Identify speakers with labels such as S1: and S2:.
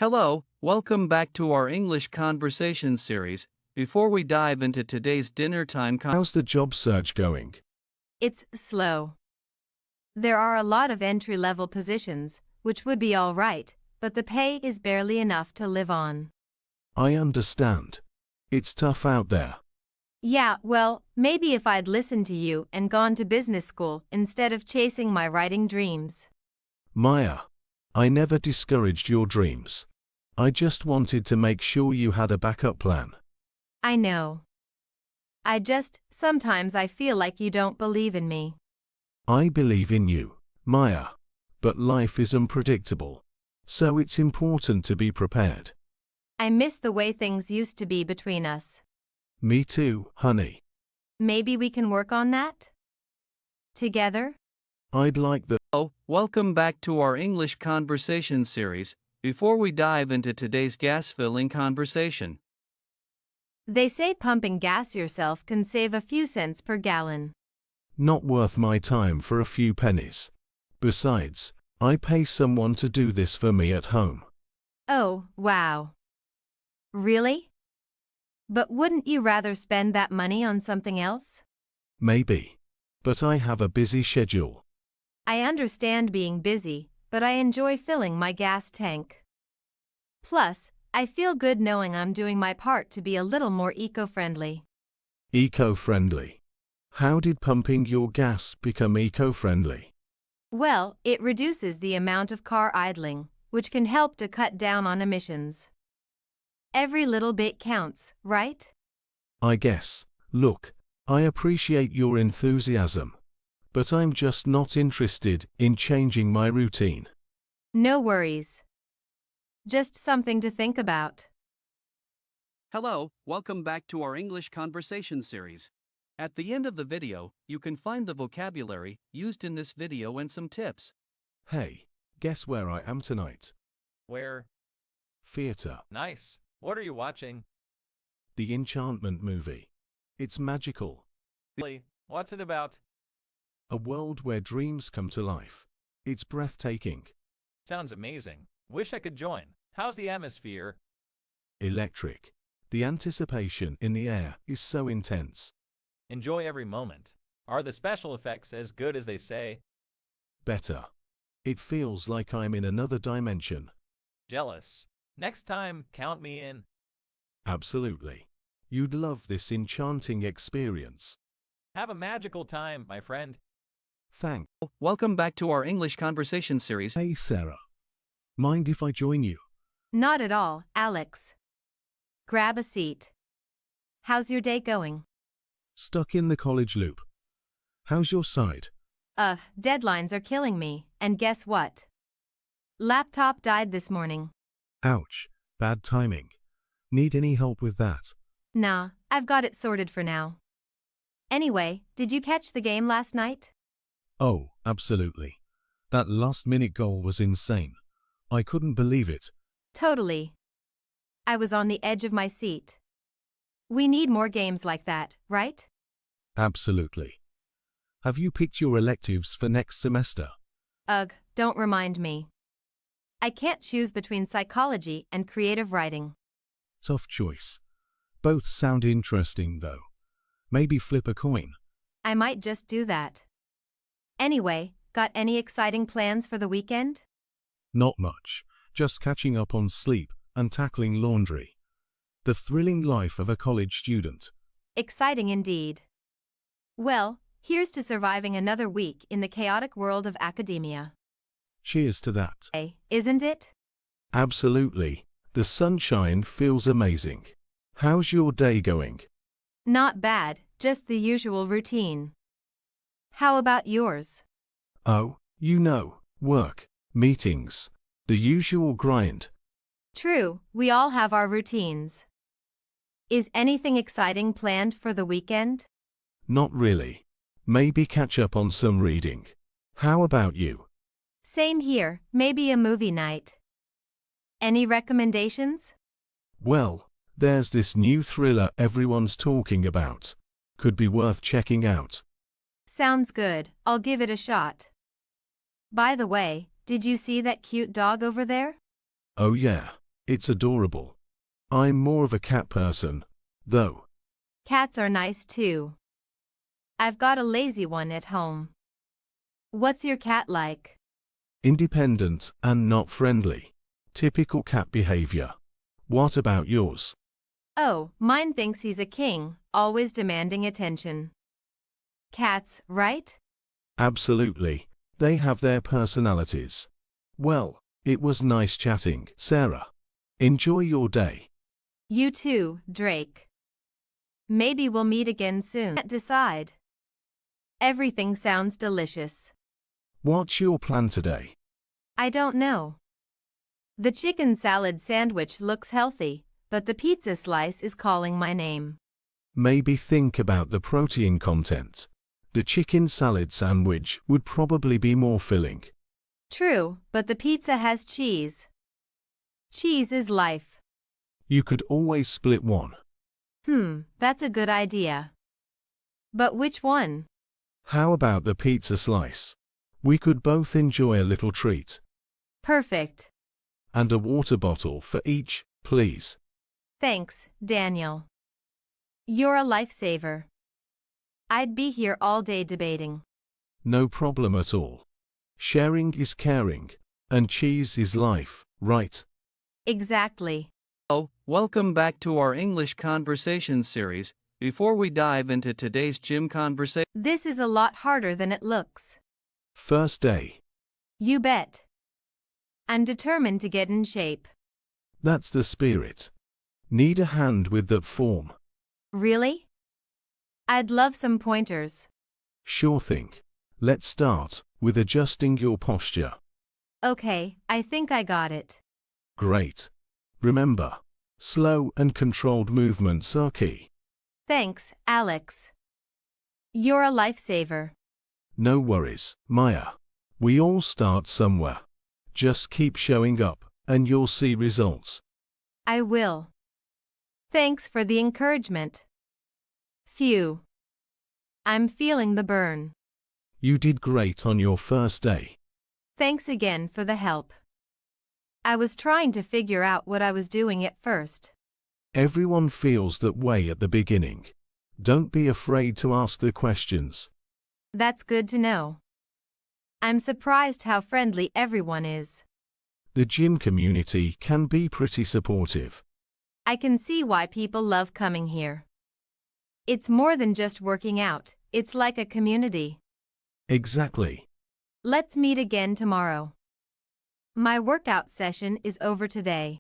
S1: Hello, welcome back to our English conversation series. Before we dive into today's dinner time
S2: How's the job search going?
S3: It's slow. There are a lot of entry-level positions, which would be all right, but the pay is barely enough to live on.
S2: I understand. It's tough out there.
S3: Yeah, well, maybe if I'd listened to you and gone to business school instead of chasing my writing dreams.
S2: Maya, I never discouraged your dreams. I just wanted to make sure you had a backup plan.
S3: I know. Sometimes I feel like you don't believe in me.
S2: I believe in you, Maya. But life is unpredictable. So it's important to be prepared.
S3: I miss the way things used to be between us.
S2: Me too, honey.
S3: Maybe we can work on that? Together?
S2: I'd like the...
S1: Hello, welcome back to our English conversation series. Before we dive into today's gas-filling conversation,
S3: They say pumping gas yourself can save a few cents per gallon.
S2: Not worth my time for a few pennies. Besides, I pay someone to do this for me at home.
S3: Oh, wow. Really? But wouldn't you rather spend that money on something else?
S2: Maybe. But I have a busy schedule.
S3: I understand being busy, but I enjoy filling my gas tank. Plus, I feel good knowing I'm doing my part to be a little more eco-friendly.
S2: Eco-friendly. How did pumping your gas become eco-friendly?
S3: Well, it reduces the amount of car idling, which can help to cut down on emissions. Every little bit counts, right?
S2: I guess. Look, I appreciate your enthusiasm. But I'm just not interested in changing my routine.
S3: No worries. Just something to think about.
S1: hello, welcome back to our English conversation series. At the end of the video, you can find the vocabulary used in this video and some tips.
S2: Hey, guess where I am tonight?
S4: Where?
S2: Theater.
S4: Nice. What are you watching?
S2: The Enchantment movie. It's magical.
S4: Really? What's it about?
S2: A world where dreams come to life. It's breathtaking.
S4: Sounds amazing. Wish I could join. How's the atmosphere?
S2: Electric. The anticipation in the air is so intense.
S4: Enjoy every moment. Are the special effects as good as they say?
S2: Better. It feels like I'm in another dimension.
S4: Jealous. Next time, count me in.
S2: Absolutely. You'd love this enchanting experience.
S4: Have a magical time, my friend.
S2: Thanks.
S1: Welcome back to our English conversation series.
S2: Hey, Sarah. Mind if I join you?
S3: Not at all, Alex. Grab a seat. How's your day going?
S2: Stuck in the college loop. How's your side?
S3: Deadlines are killing me, and guess what? Laptop died this morning.
S2: Ouch. Bad timing. Need any help with that?
S3: Nah, I've got it sorted for now. Anyway, did you catch the game last night?
S2: Oh, absolutely. That last-minute goal was insane. I couldn't believe it.
S3: Totally. I was on the edge of my seat. We need more games like that, right?
S2: Absolutely. Have you picked your electives for next semester?
S3: Ugh, don't remind me. I can't choose between psychology and creative writing.
S2: Tough choice. Both sound interesting, though. Maybe flip a coin.
S3: I might just do that. Anyway, got any exciting plans for the weekend?
S2: Not much. Just catching up on sleep and tackling laundry. The thrilling life of a college student.
S3: Exciting indeed. Well, here's to surviving another week in the chaotic world of academia.
S2: Cheers to that.
S3: Hey, isn't it?
S2: Absolutely. The sunshine feels amazing. How's your day going?
S3: Not bad, just the usual routine. How about yours?
S2: Oh, you know, work, meetings, the usual grind.
S3: True, we all have our routines. Is anything exciting planned for the weekend?
S2: Not really. Maybe catch up on some reading. How about you?
S3: Same here, maybe a movie night. Any recommendations?
S2: Well, there's this new thriller everyone's talking about. Could be worth checking out.
S3: Sounds good, I'll give it a shot. By the way, did you see that cute dog over there?
S2: Oh yeah, It's adorable. I'm more of a cat person, though.
S3: Cats are nice too. I've got a lazy one at home. What's your cat like?
S2: Independent and not friendly. Typical cat behavior. What about yours?
S3: Oh, mine thinks he's a king, always demanding attention. Cats, right?
S2: Absolutely. They have their personalities. Well, it was nice chatting, Sarah. Enjoy your day.
S3: You too, Drake. Maybe we'll meet again soon. Can't decide. Everything sounds delicious.
S2: What's your plan today?
S3: I don't know. The chicken salad sandwich looks healthy, but the pizza slice is calling my name.
S2: Maybe think about the protein content. The chicken salad sandwich would probably be more filling.
S3: True, but the pizza has cheese. Cheese is life.
S2: You could always split one.
S3: That's a good idea. But which one?
S2: How about the pizza slice? We could both enjoy a little treat.
S3: Perfect.
S2: And a water bottle for each, please.
S3: Thanks, Daniel. You're a lifesaver. I'd be here all day debating.
S2: No problem at all. Sharing is caring, and cheese is life, right?
S3: Exactly.
S1: Hello, welcome back to our English conversation series. Before we dive into today's gym conversation,
S3: This is a lot harder than it looks.
S2: First day.
S3: You bet. I'm determined to get in shape.
S2: That's the spirit. Need a hand with that form?
S3: Really? I'd love some pointers.
S2: Sure thing. Let's start with adjusting your posture.
S3: Okay, I think I got it.
S2: Great. Remember, slow and controlled movements are key.
S3: Thanks, Alex. You're a lifesaver.
S2: No worries, Maya. We all start somewhere. Just keep showing up, and you'll see results.
S3: I will. Thanks for the encouragement. Phew. I'm feeling the burn.
S2: You did great on your first day.
S3: Thanks again for the help. I was trying to figure out what I was doing at first.
S2: Everyone feels that way at the beginning. Don't be afraid to ask the questions.
S3: That's good to know. I'm surprised how friendly everyone is.
S2: The gym community can be pretty supportive.
S3: I can see why people love coming here. It's more than just working out, it's like a community.
S2: Exactly.
S3: Let's meet again tomorrow. My workout session is over today.